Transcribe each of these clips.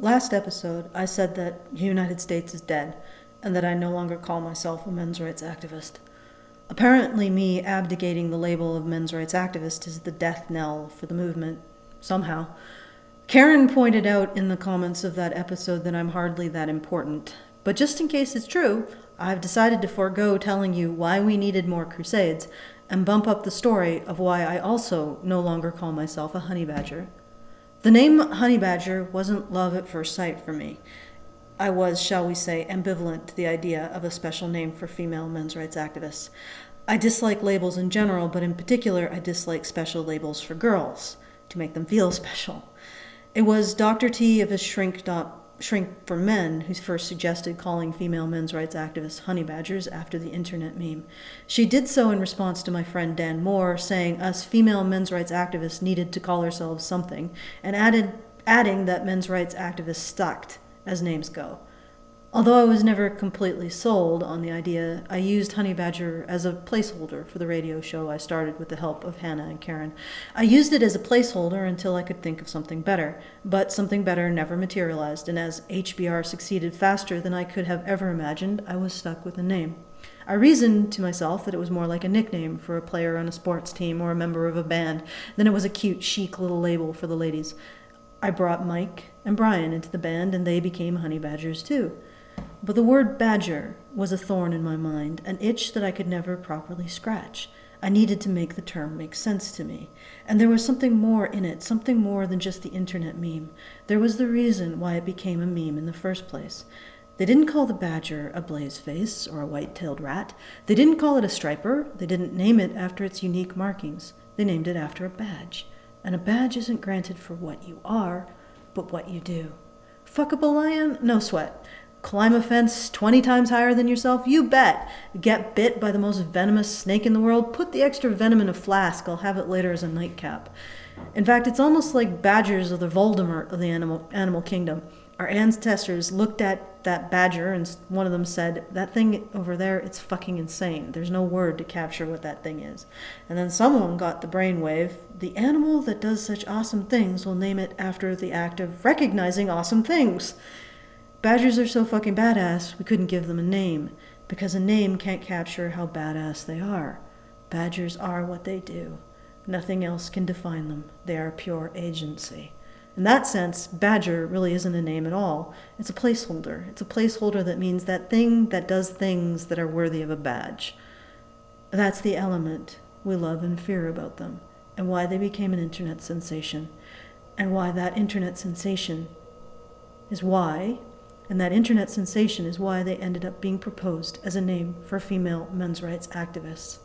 Last episode, I said that the United States is dead, and that I no longer call myself a men's rights activist. Apparently, me abdicating the label of men's rights activist is the death knell for the movement, somehow. Karen pointed out in the comments of that episode that I'm hardly that important, but just in case it's true, I've decided to forego telling you why we needed more crusades and bump up the story of why I also no longer call myself a honey badger. The name honey badger wasn't love at first sight for me. I was, shall we say, ambivalent to the idea of a special name for female men's rights activists. I dislike labels in general, but in particular I dislike special labels for girls, to make them feel special. It was Dr. T of his Shrink for Men who first suggested calling female men's rights activists honey badgers after the internet meme. She did so in response to my friend Dan Moore saying us female men's rights activists needed to call ourselves something, and adding that men's rights activists sucked, as names go. Although I was never completely sold on the idea, I used honey badger as a placeholder for the radio show I started with the help of Hannah and Karen. I used it as a placeholder until I could think of something better, but something better never materialized, and as HBR succeeded faster than I could have ever imagined, I was stuck with a name. I reasoned to myself that it was more like a nickname for a player on a sports team or a member of a band than it was a cute, chic little label for the ladies. I brought Mike and Brian into the band, and they became honey badgers too. But the word badger was a thorn in my mind, an itch that I could never properly scratch. I needed to make the term make sense to me. And there was something more in it, something more than just the internet meme. There was the reason why it became a meme in the first place. They didn't call the badger a blazeface or a white-tailed rat. They didn't call it a striper. They didn't name it after its unique markings. They named it after a badge. And a badge isn't granted for what you are, but what you do. Fuck up a lion? No sweat. Climb a fence 20 times higher than yourself? You bet. Get bit by the most venomous snake in the world? Put the extra venom in a flask. I'll have it later as a nightcap. In fact, it's almost like badgers are the Voldemort of the animal kingdom. Our ancestors looked at that badger and one of them said, "That thing over there, it's fucking insane. There's no word to capture what that thing is." And then someone got the brainwave. The animal that does such awesome things will name it after the act of recognizing awesome things. Badgers are so fucking badass, we couldn't give them a name, because a name can't capture how badass they are. Badgers are what they do. Nothing else can define them. They are pure agency. In that sense, badger really isn't a name at all. It's a placeholder. It's a placeholder that means that thing that does things that are worthy of a badge. That's the element we love and fear about them, and why they became an internet sensation, and why that internet sensation is why they ended up being proposed as a name for female men's rights activists.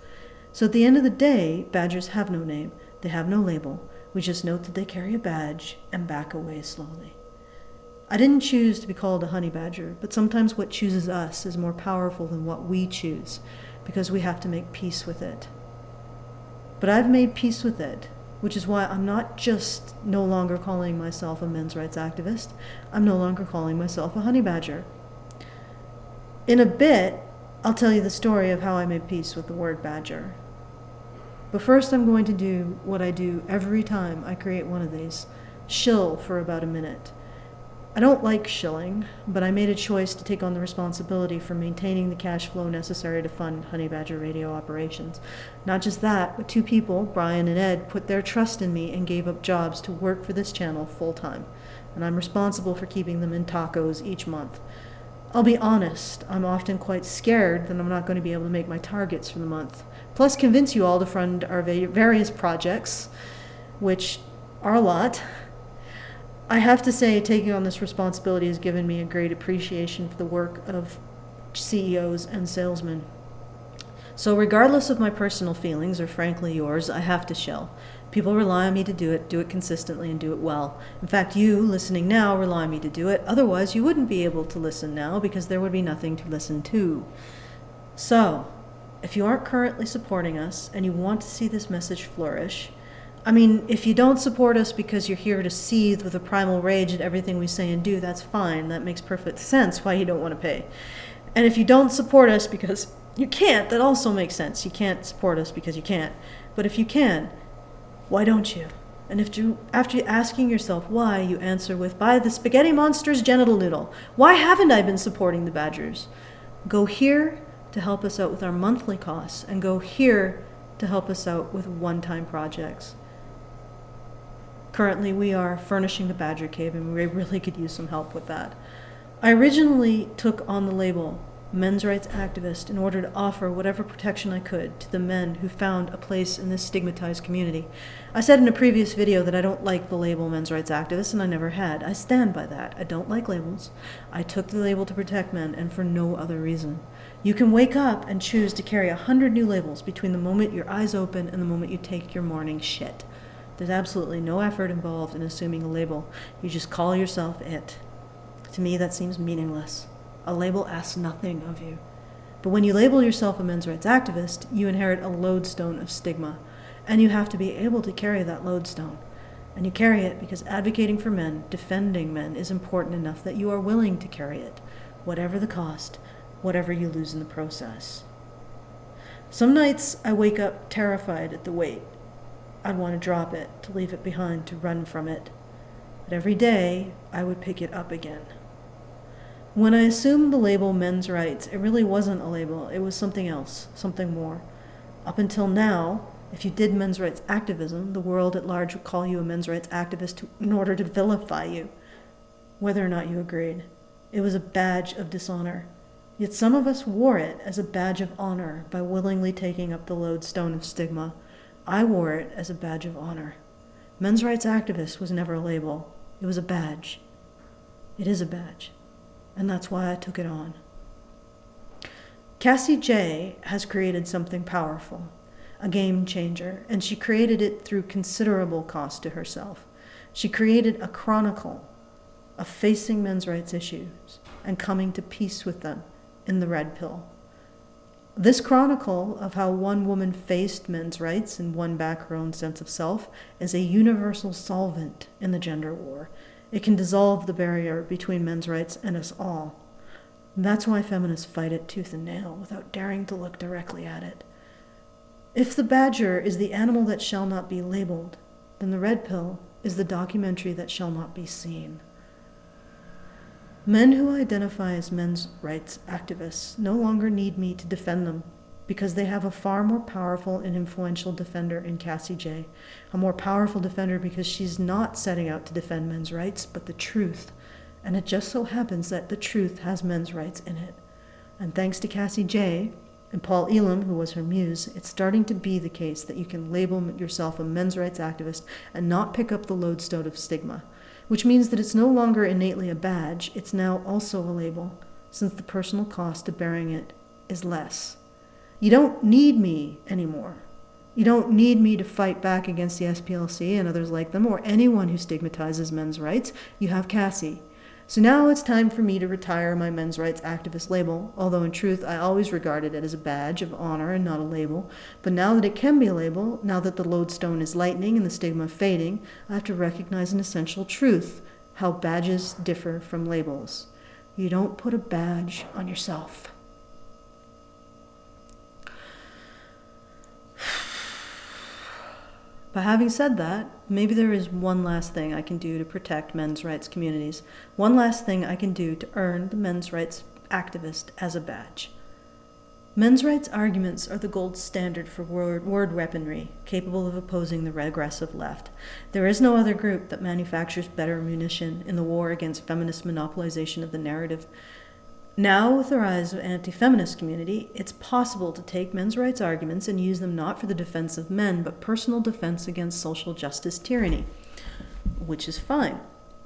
So at the end of the day, badgers have no name. They have no label. We just note that they carry a badge and back away slowly. I didn't choose to be called a honey badger, but sometimes what chooses us is more powerful than what we choose, because we have to make peace with it. But I've made peace with it, which is why I'm not just no longer calling myself a men's rights activist. I'm no longer calling myself a honey badger. In a bit, I'll tell you the story of how I made peace with the word badger. But first I'm going to do what I do every time I create one of these, shill for about a minute. I don't like shilling, but I made a choice to take on the responsibility for maintaining the cash flow necessary to fund Honey Badger radio operations. Not just that, but two people, Brian and Ed, put their trust in me and gave up jobs to work for this channel full-time. And I'm responsible for keeping them in tacos each month. I'll be honest, I'm often quite scared that I'm not going to be able to make my targets for the month. Plus convince you all to fund our various projects, which are a lot. I have to say, taking on this responsibility has given me a great appreciation for the work of CEOs and salesmen. So regardless of my personal feelings, or frankly yours, I have to shill. People rely on me to do it consistently, and do it well. In fact, you, listening now, rely on me to do it. Otherwise, you wouldn't be able to listen now, because there would be nothing to listen to. So, if you aren't currently supporting us, and you want to see this message flourish, if you don't support us because you're here to seethe with a primal rage at everything we say and do, that's fine. That makes perfect sense why you don't want to pay. And if you don't support us because you can't, that also makes sense. You can't support us because you can't. But if you can, why don't you? And if you, after asking yourself why, you answer with, by the spaghetti monster's genital noodle, why haven't I been supporting the Badgers? Go here to help us out with our monthly costs, and go here to help us out with one-time projects. Currently, we are furnishing the Badger Cave, and we really could use some help with that. I originally took on the label men's rights activist in order to offer whatever protection I could to the men who found a place in this stigmatized community. I said in a previous video that I don't like the label men's rights activist, and I never had. I stand by that. I don't like labels. I took the label to protect men, and for no other reason. You can wake up and choose to carry 100 new labels between the moment your eyes open and the moment you take your morning shit. There's absolutely no effort involved in assuming a label. You just call yourself it. To me, that seems meaningless. A label asks nothing of you. But when you label yourself a men's rights activist, you inherit a lodestone of stigma, and you have to be able to carry that lodestone. And you carry it because advocating for men, defending men, is important enough that you are willing to carry it, whatever the cost, whatever you lose in the process. Some nights I wake up terrified at the weight. I'd want to drop it, to leave it behind, to run from it. But every day, I would pick it up again. When I assumed the label men's rights, it really wasn't a label. It was something else, something more. Up until now, if you did men's rights activism, the world at large would call you a men's rights activist in order to vilify you, whether or not you agreed. It was a badge of dishonor. Yet some of us wore it as a badge of honor by willingly taking up the lodestone of stigma. I wore it as a badge of honor. Men's rights activist was never a label. It was a badge. It is a badge. And that's why I took it on. Cassie J has created something powerful, a game changer, and she created it through considerable cost to herself. She created a chronicle of facing men's rights issues and coming to peace with them in the Red Pill. This chronicle of how one woman faced men's rights and won back her own sense of self is a universal solvent in the gender war. It can dissolve the barrier between men's rights and us all. That's why feminists fight it tooth and nail without daring to look directly at it. If the badger is the animal that shall not be labeled, then the red pill is the documentary that shall not be seen. Men who identify as men's rights activists no longer need me to defend them because they have a far more powerful and influential defender in Cassie J. A more powerful defender because she's not setting out to defend men's rights, but the truth. And it just so happens that the truth has men's rights in it. And thanks to Cassie J. and Paul Elam, who was her muse, it's starting to be the case that you can label yourself a men's rights activist and not pick up the lodestone of stigma, which means that it's no longer innately a badge, it's now also a label, since the personal cost of bearing it is less. You don't need me anymore. You don't need me to fight back against the SPLC and others like them, or anyone who stigmatizes men's rights. You have Cassie. So now it's time for me to retire my men's rights activist label, although in truth I always regarded it as a badge of honor and not a label. But now that it can be a label, now that the lodestone is lightening and the stigma fading, I have to recognize an essential truth, how badges differ from labels. You don't put a badge on yourself. But having said that, maybe there is one last thing I can do to protect men's rights communities. One last thing I can do to earn the men's rights activist as a badge. Men's rights arguments are the gold standard for word weaponry, capable of opposing the regressive left. There is no other group that manufactures better munition in the war against feminist monopolization of the narrative. Now, with the rise of anti-feminist community, it's possible to take men's rights arguments and use them not for the defense of men, but personal defense against social justice tyranny, which is fine.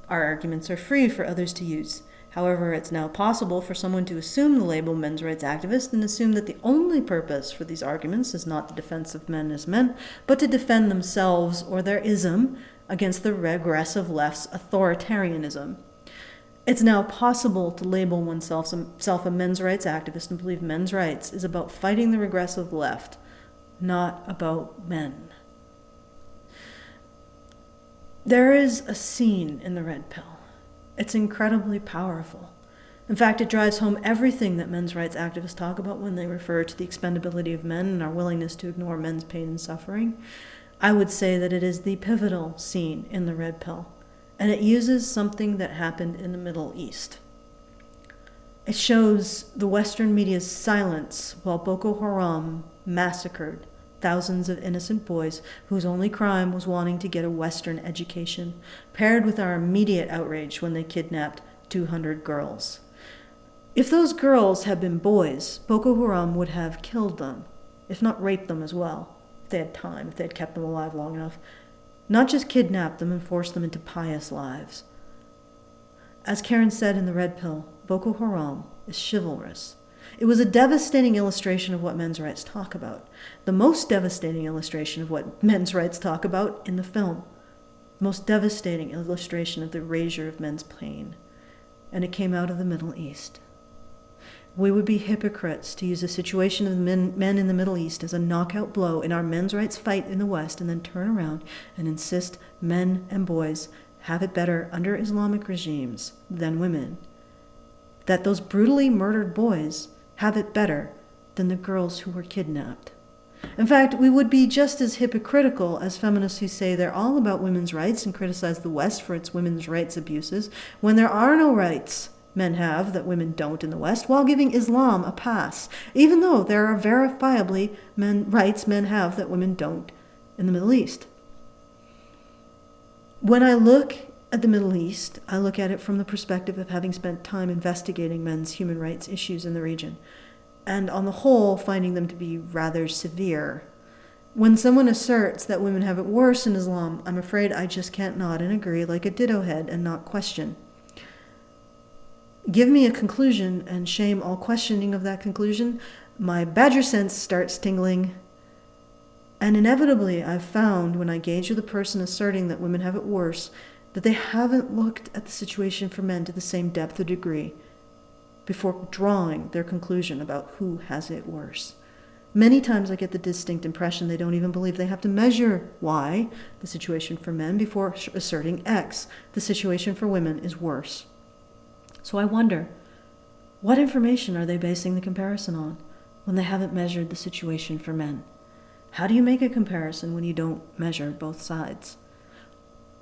Our arguments are free for others to use. However, it's now possible for someone to assume the label men's rights activist and assume that the only purpose for these arguments is not the defense of men as men, but to defend themselves or their ism against the regressive left's authoritarianism. It's now possible to label oneself a men's rights activist and believe men's rights is about fighting the regressive left, not about men. There is a scene in the red pill. It's incredibly powerful. In fact, it drives home everything that men's rights activists talk about when they refer to the expendability of men and our willingness to ignore men's pain and suffering. I would say that it is the pivotal scene in the Red Pill, and it uses something that happened in the Middle East. It shows the Western media's silence while Boko Haram massacred thousands of innocent boys whose only crime was wanting to get a Western education, paired with our immediate outrage when they kidnapped 200 girls. If those girls had been boys, Boko Haram would have killed them, if not raped them as well, if they had time, if they had kept them alive long enough. Not just kidnapped them and forced them into pious lives. As Karen said in the Red Pill, Boko Haram is chivalrous. It was a devastating illustration of what men's rights talk about. The most devastating illustration of what men's rights talk about in the film. The most devastating illustration of the erasure of men's pain. And it came out of the Middle East. We would be hypocrites to use the situation of men in the Middle East as a knockout blow in our men's rights fight in the West and then turn around and insist men and boys have it better under Islamic regimes than women. That those brutally murdered boys have it better than the girls who were kidnapped. In fact, we would be just as hypocritical as feminists who say they're all about women's rights and criticize the West for its women's rights abuses when there are no rights men have that women don't in the West, while giving Islam a pass, even though there are verifiably rights men have that women don't in the Middle East. When I look at the Middle East, I look at it from the perspective of having spent time investigating men's human rights issues in the region, and on the whole, finding them to be rather severe. When someone asserts that women have it worse in Islam, I'm afraid I just can't nod and agree like a ditto head and not question. Give me a conclusion and shame all questioning of that conclusion, my badger sense starts tingling. And inevitably, I've found when I gauge with a person asserting that women have it worse, that they haven't looked at the situation for men to the same depth or degree before drawing their conclusion about who has it worse. Many times I get the distinct impression they don't even believe they have to measure Y, the situation for men, before asserting X, the situation for women, is worse. So I wonder, what information are they basing the comparison on when they haven't measured the situation for men? How do you make a comparison when you don't measure both sides?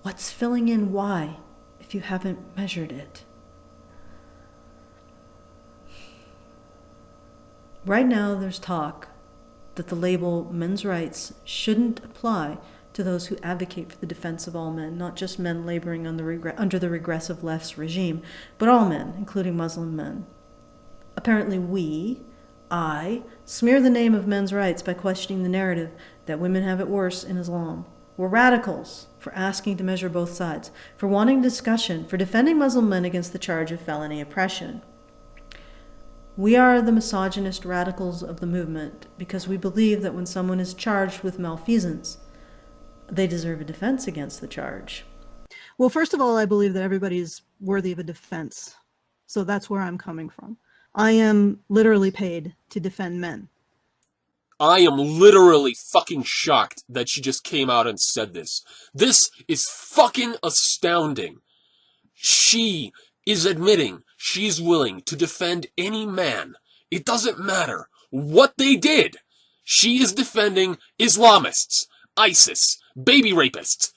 What's filling in Y if you haven't measured it? Right now there's talk that the label men's rights shouldn't apply to those who advocate for the defense of all men, not just men laboring under the regressive left's regime, but all men, including Muslim men. Apparently I, smear the name of men's rights by questioning the narrative that women have it worse in Islam. We're radicals for asking to measure both sides, for wanting discussion, for defending Muslim men against the charge of felony oppression. We are the misogynist radicals of the movement because we believe that when someone is charged with malfeasance, they deserve a defense against the charge. Well, first of all, I believe that everybody is worthy of a defense. So that's where I'm coming from. I am literally paid to defend men. I am literally fucking shocked that she just came out and said this. This is fucking astounding. She is admitting she's willing to defend any man. It doesn't matter what they did. She is defending Islamists, ISIS, baby rapists.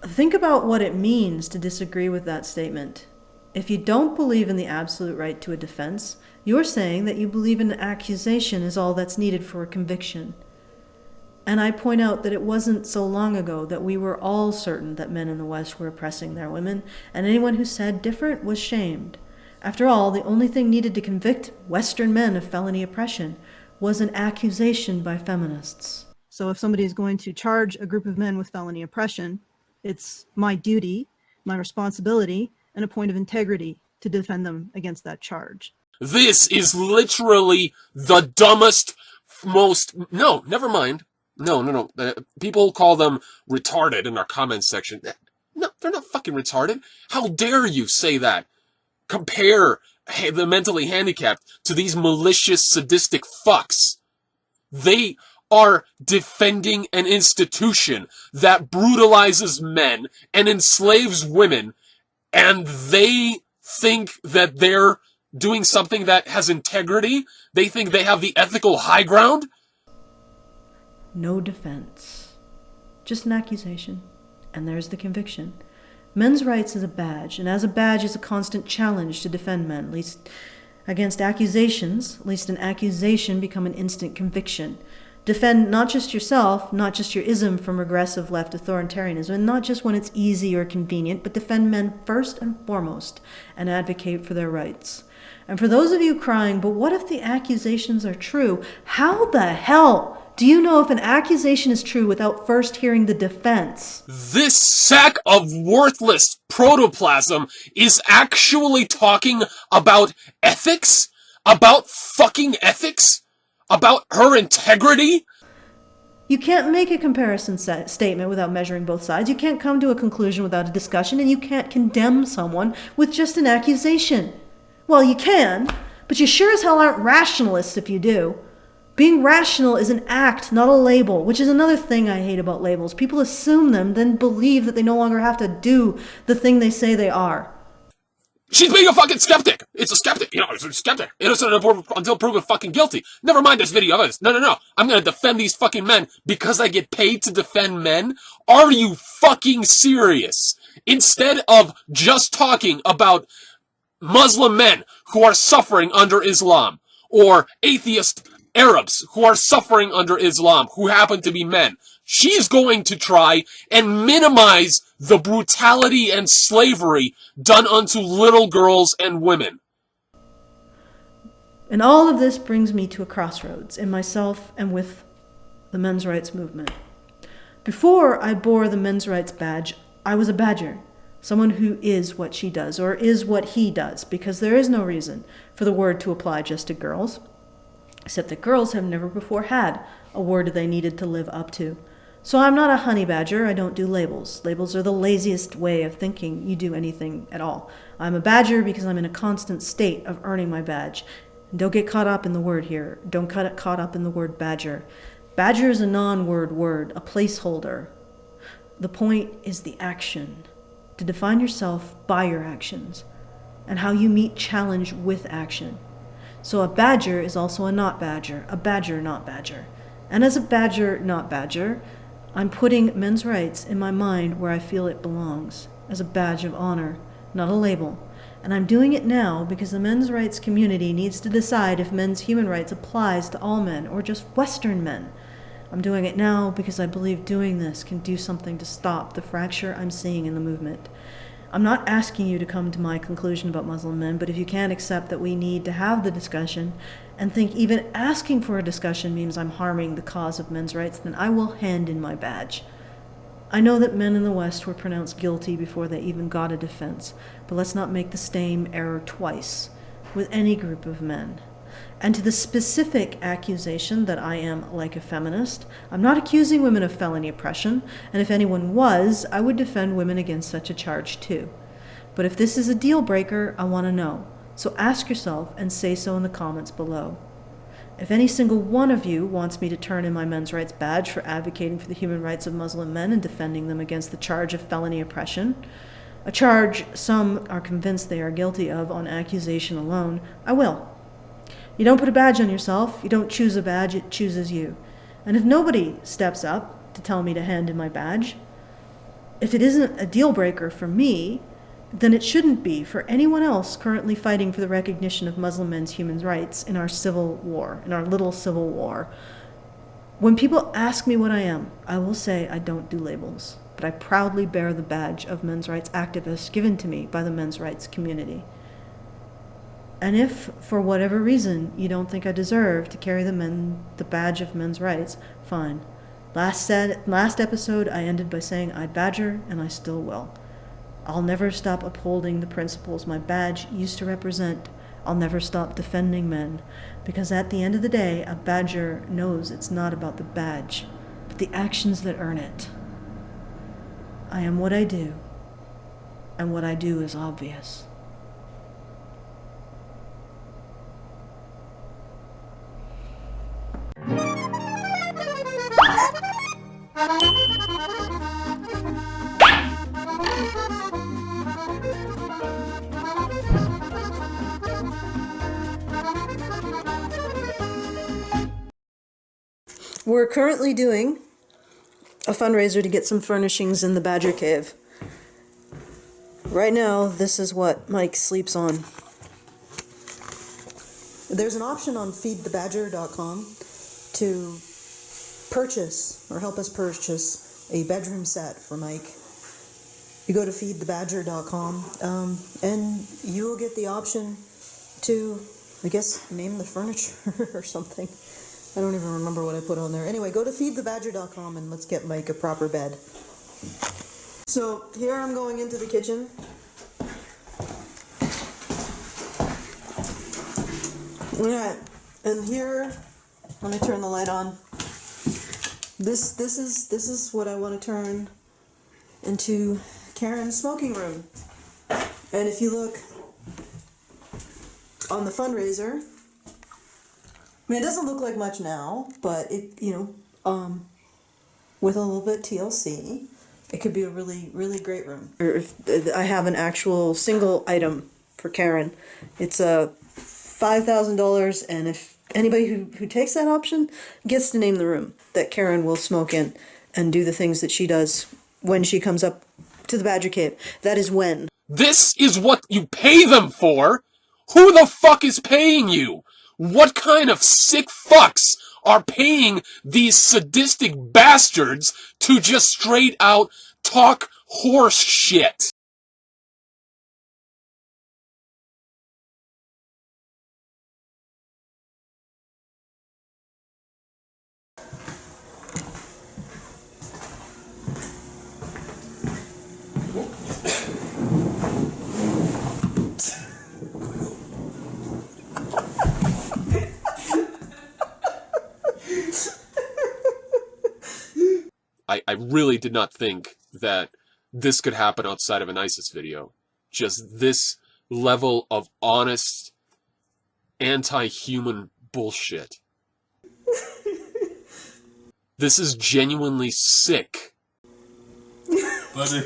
Think about what it means to disagree with that statement. If you don't believe in the absolute right to a defense, you're saying that you believe an accusation is all that's needed for a conviction. And I point out that it wasn't so long ago that we were all certain that men in the West were oppressing their women, and anyone who said different was shamed. After all, the only thing needed to convict Western men of felony oppression was an accusation by feminists. So if somebody is going to charge a group of men with felony oppression, it's my duty, my responsibility, and a point of integrity to defend them against that charge. This is literally the dumbest, no, never mind. No. People call them retarded in our comments section. No, they're not fucking retarded. How dare you say that? Compare the mentally handicapped to these malicious, sadistic fucks. They are defending an institution that brutalizes men and enslaves women, and they think that they're doing something that has integrity? They think they have the ethical high ground? no defense. Just an accusation. And there's the conviction. Men's rights is a badge, and as a badge is a constant challenge to defend men, at least against accusations, at least an accusation become an instant conviction. Defend not just yourself, not just your ism from regressive left authoritarianism, and not just when it's easy or convenient, but defend men first and foremost and advocate for their rights. And for those of you crying, but what if the accusations are true? How the hell do you know if an accusation is true without first hearing the defense? This sack of worthless protoplasm is actually talking about ethics? About fucking ethics? About her integrity? You can't make a comparison statement without measuring both sides. You can't come to a conclusion without a discussion, and you can't condemn someone with just an accusation. Well, you can, but you sure as hell aren't rationalists if you do. Being rational is an act, not a label, which is another thing I hate about labels. People assume them, then believe that they no longer have to do the thing they say they are. She's being a fucking skeptic. It's a skeptic. It's a skeptic. Innocent until proven fucking guilty. Never mind this video of us. No. I'm gonna defend these fucking men because I get paid to defend men? Are you fucking serious? Instead of just talking about Muslim men who are suffering under Islam, or atheist Arabs who are suffering under Islam, who happen to be men, she's going to try and minimize the brutality and slavery done unto little girls and women. And all of this brings me to a crossroads in myself and with the men's rights movement. Before I bore the men's rights badge, I was a badger, someone who is what she does, or is what he does, because there is no reason for the word to apply just to girls, except that girls have never before had a word they needed to live up to. So I'm not a honey badger. I don't do labels. Labels are the laziest way of thinking you do anything at all. I'm a badger because I'm in a constant state of earning my badge. And don't get caught up in the word here. Don't get caught up in the word badger. Badger is a non-word word, a placeholder. The point is the action. To define yourself by your actions and how you meet challenge with action. So a badger is also a not badger, a badger not badger. And as a badger not badger, I'm putting men's rights in my mind where I feel it belongs, as a badge of honor, not a label. And I'm doing it now because the men's rights community needs to decide if men's human rights applies to all men or just Western men. I'm doing it now because I believe doing this can do something to stop the fracture I'm seeing in the movement. I'm not asking you to come to my conclusion about Muslim men, but if you can't accept that we need to have the discussion and think even asking for a discussion means I'm harming the cause of men's rights, then I will hand in my badge. I know that men in the West were pronounced guilty before they even got a defense, but let's not make the same error twice with any group of men. And to the specific accusation that I am like a feminist, I'm not accusing women of felony oppression, and if anyone was, I would defend women against such a charge too. But if this is a deal breaker, I want to know. So ask yourself and say so in the comments below. If any single one of you wants me to turn in my men's rights badge for advocating for the human rights of Muslim men and defending them against the charge of felony oppression, a charge some are convinced they are guilty of on accusation alone, I will. You don't put a badge on yourself, you don't choose a badge, it chooses you. And if nobody steps up to tell me to hand in my badge, if it isn't a deal breaker for me, then it shouldn't be for anyone else currently fighting for the recognition of Muslim men's human rights in our civil war, in our little civil war. When people ask me what I am, I will say I don't do labels, but I proudly bear the badge of men's rights activist given to me by the men's rights community. And if, for whatever reason, you don't think I deserve to carry the badge of men's rights, fine. Last episode, I ended by saying I'd badger, and I still will. I'll never stop upholding the principles my badge used to represent. I'll never stop defending men, because at the end of the day, a badger knows it's not about the badge, but the actions that earn it. I am what I do, and what I do is obvious. we're currently doing a fundraiser to get some furnishings in the Badger Cave. Right now, this is what Mike sleeps on. There's an option on feedthebadger.com to purchase, or help us purchase, a bedroom set for Mike. You go to feedthebadger.com, and you will get the option to, I guess, name the furniture or something. I don't even remember what I put on there. Anyway, go to feedthebadger.com and let's get Mike a proper bed. So here I'm going into the kitchen. Alright, and here, let me turn the light on. This is what I want to turn into Karen's smoking room. And if you look on the fundraiser, I mean, it doesn't look like much now, but it, with a little bit TLC, it could be a really, really great room. Or if I have an actual single item for Karen, it's a $5,000, and if anybody who takes that option gets to name the room that Karen will smoke in and do the things that she does when she comes up to the Badger Cave. That is when. This is what you pay them for? Who the fuck is paying you? What kind of sick fucks are paying these sadistic bastards to just straight out talk horse shit? I really did not think that this could happen outside of an ISIS video. Just this level of honest, anti-human bullshit. This is genuinely sick. Buddy.